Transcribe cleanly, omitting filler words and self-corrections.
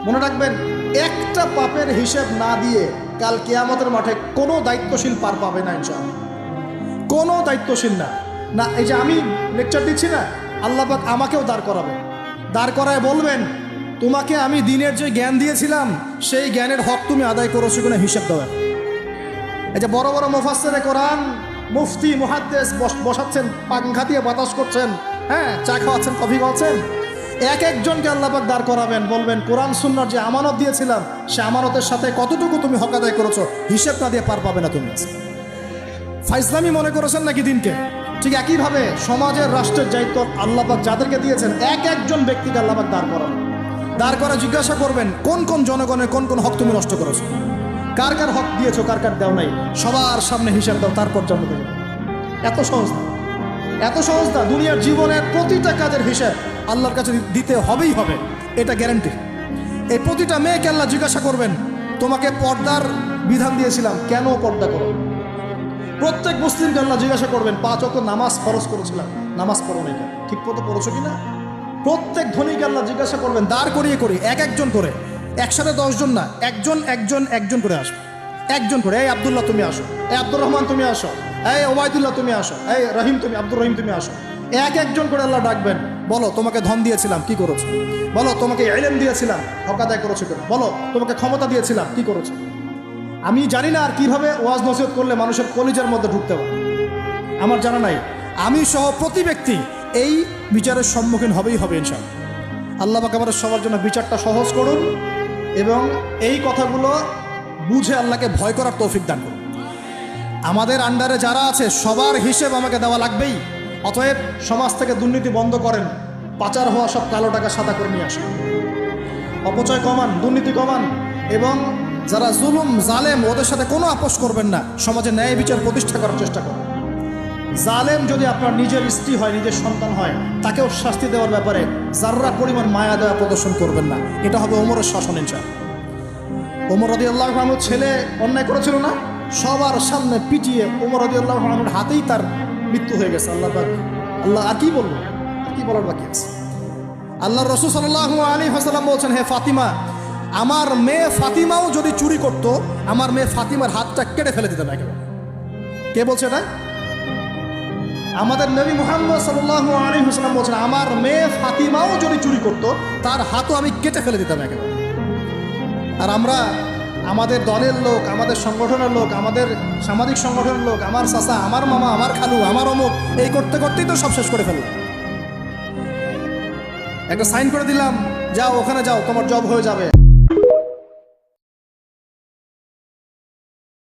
মনে রাখবেন, একটা পাপের হিসেব না দিয়ে কাল কিয়ামতের মাঠে কোনো দায়িত্বশীল পার পাবে না ইনশাআল্লাহ। কোনো দায়িত্বশীল না। না, এই যে আমি লেকচার দিচ্ছি না, আল্লাহ পাক আমাকেও দাঁড় করাবেন, দাঁড় করায় বলবেন, তোমাকে আমি দিনের যে জ্ঞান দিয়েছিলাম সেই জ্ঞানের হক তুমি আদায় করেছো কিনা হিসেব দেওয়া। এই যে বড় বড় মুফাসসিরে কোরআন, মুফতি, মুহাদ্দিস বসাচ্ছেন, পাংখা দিয়ে বাতাস করছেন, হ্যাঁ, চা খাওয়াচ্ছেন, কফি খাওয়াচ্ছেন, এক একজনকে আল্লাহ পাক দাঁড় করাবেন, বলবেন কোরআন সুন্নাহর যে আমানত দিয়েছিলাম সে আমানতের সাথে কতটুকু তুমি হক আদায় করেছো হিসেব না দিয়ে পার পাবে না তুমি। ফাইজলামি মনে করেছেন নাকি দিনকে? ঠিক একইভাবে সমাজের, রাষ্ট্রের দায়িত্ব আল্লাহ পাক যাদেরকে দিয়েছেন এক একজন ব্যক্তিকে আল্লাহ পাক দাঁড় করাবেন, দাঁড় করা জিজ্ঞাসা করবেন কোন কোন জনগণের কোন কোন হক তুমি নষ্ট করেছো, কার কার হক দিয়েছো, কার কার দেও নাই, সবার সামনে হিসাব দাও, তারপর জন্ম দেবে। এত সহজ না, এত সহজ না। দুনিয়ার জীবনের প্রতিটা কাজের হিসাব আল্লাহর কাছে দিতে হবেই হবে, এটা গ্যারান্টি। এই প্রতিটা মেয়েকে আল্লাহ জিজ্ঞাসা করবেন, তোমাকে পর্দার বিধান দিয়েছিলাম, কেন পর্দা করো? প্রত্যেক মুসলিমকে আল্লাহ জিজ্ঞাসা করবেন, 5 ওয়াক্ত নামাজ ফরজ করেছিলাম, নামাজ পড়ো নাই কেন, ঠিক মতো পড়েছো কিনা? প্রত্যেক ধনীকে আল্লাহ জিজ্ঞাসা করবেন, দাঁড় করিয়ে করে এক একজন করে, একসাথে 10 জন না, একজন একজন একজন করে আসবে, একজন করে। এই আব্দুল্লাহ তুমি আসো, এই আব্দুর রহমান তুমি আসো, এই ওবায়দুল্লাহ তুমি আসো, এই রহিম তুমি, আব্দুর রহিম তুমি আসো। এক একজন করে আল্লাহ ডাকবেন, বলো তোমাকে ধন দিয়েছিলাম, কি করেছো? বলো তোমাকে ইলম দিয়েছিলাম, হক আদায় করেছো কিনা? বলো তোমাকে ক্ষমতা দিয়েছিলাম, কি করেছো? আমি জানি না আর কিভাবে ওয়াজ নসিহত করলে মানুষের কলিজার মধ্যে ঢুকতে পারে, আমার জানা নাই। আমি সহ প্রতি ব্যক্তি এই বিচারের সম্মুখীন হবেই হবে ইনশাআল্লাহ। আল্লাহ পাক আমাদের সবার জন্য বিচারটা সহজ করুন এবং এই কথাগুলো বুঝে আল্লাহকে ভয় করার তৌফিক দান করুন। আমাদের আন্ডারে যারা আছে সবার হিসেব আমাকে দেওয়া লাগবেই। অতএব সমাজ থেকে দুর্নীতি বন্ধ করেন, পাচার হওয়া সব কালো টাকা সাদা করে নিয়ে আসুন, অপচয় কমান, দুর্নীতি কমান, এবং যারা জুলুম জালেম ওদের সাথে কোনো আপোষ করবেন না, সমাজে ন্যায় বিচার প্রতিষ্ঠা করার চেষ্টা করুন। জালেম যদি আপনার নিজের স্ত্রী হয়, নিজের সন্তান হয়, তাকেও শাস্তি দেওয়ার ব্যাপারে যাররা পরিমাণ মায়া দেওয়া প্রদর্শন করবেন না। এটা হবে ওমরের শাসন ইনশাআল্লাহ। ওমর রাদিয়াল্লাহু আনহু ছেলে অন্যায় করেছিল না, সবার সামনে পিটিয়ে ওমর রাদিয়াল্লাহু আনহুর হাতেই তার মৃত্যু হয়ে গেছে। আল্লাহ আর কি বলবো, আর কি বলার বাকি আছে? আল্লাহর রাসূল সাল্লাল্লাহু আলাইহি ওয়াসাল্লাম বলছেন, হে ফাতিমা, আমার মেয়ে ফাতিমাও যদি চুরি করতো, আমার মেয়ে ফাতিমার হাতটা কেটে ফেলে দিতাম একেবারে। কে বলছে এটা? আমাদের নবী মুহাম্মদ সাল্লাল্লাহু আলাইহি ওয়াসাল্লাম বলছেন, আমার মেয়ে ফাতিমাও যদি চুরি করতো তার হাতও আমি কেটে ফেলে দিতাম একেবারে। আর আমরা আমাদের দলের লোক, আমাদের সংগঠনের লোক, আমাদের সামাজিক সংগঠনের লোক, আমার চাচা, আমার মামা, আমার খালু, আমার অমুক, এই করতে করতেই তো সব শেষ করে ফেললাম। একটা সাইন করে দিলাম, যাও ওখানে যাও, তোমার জব হয়ে যাবে।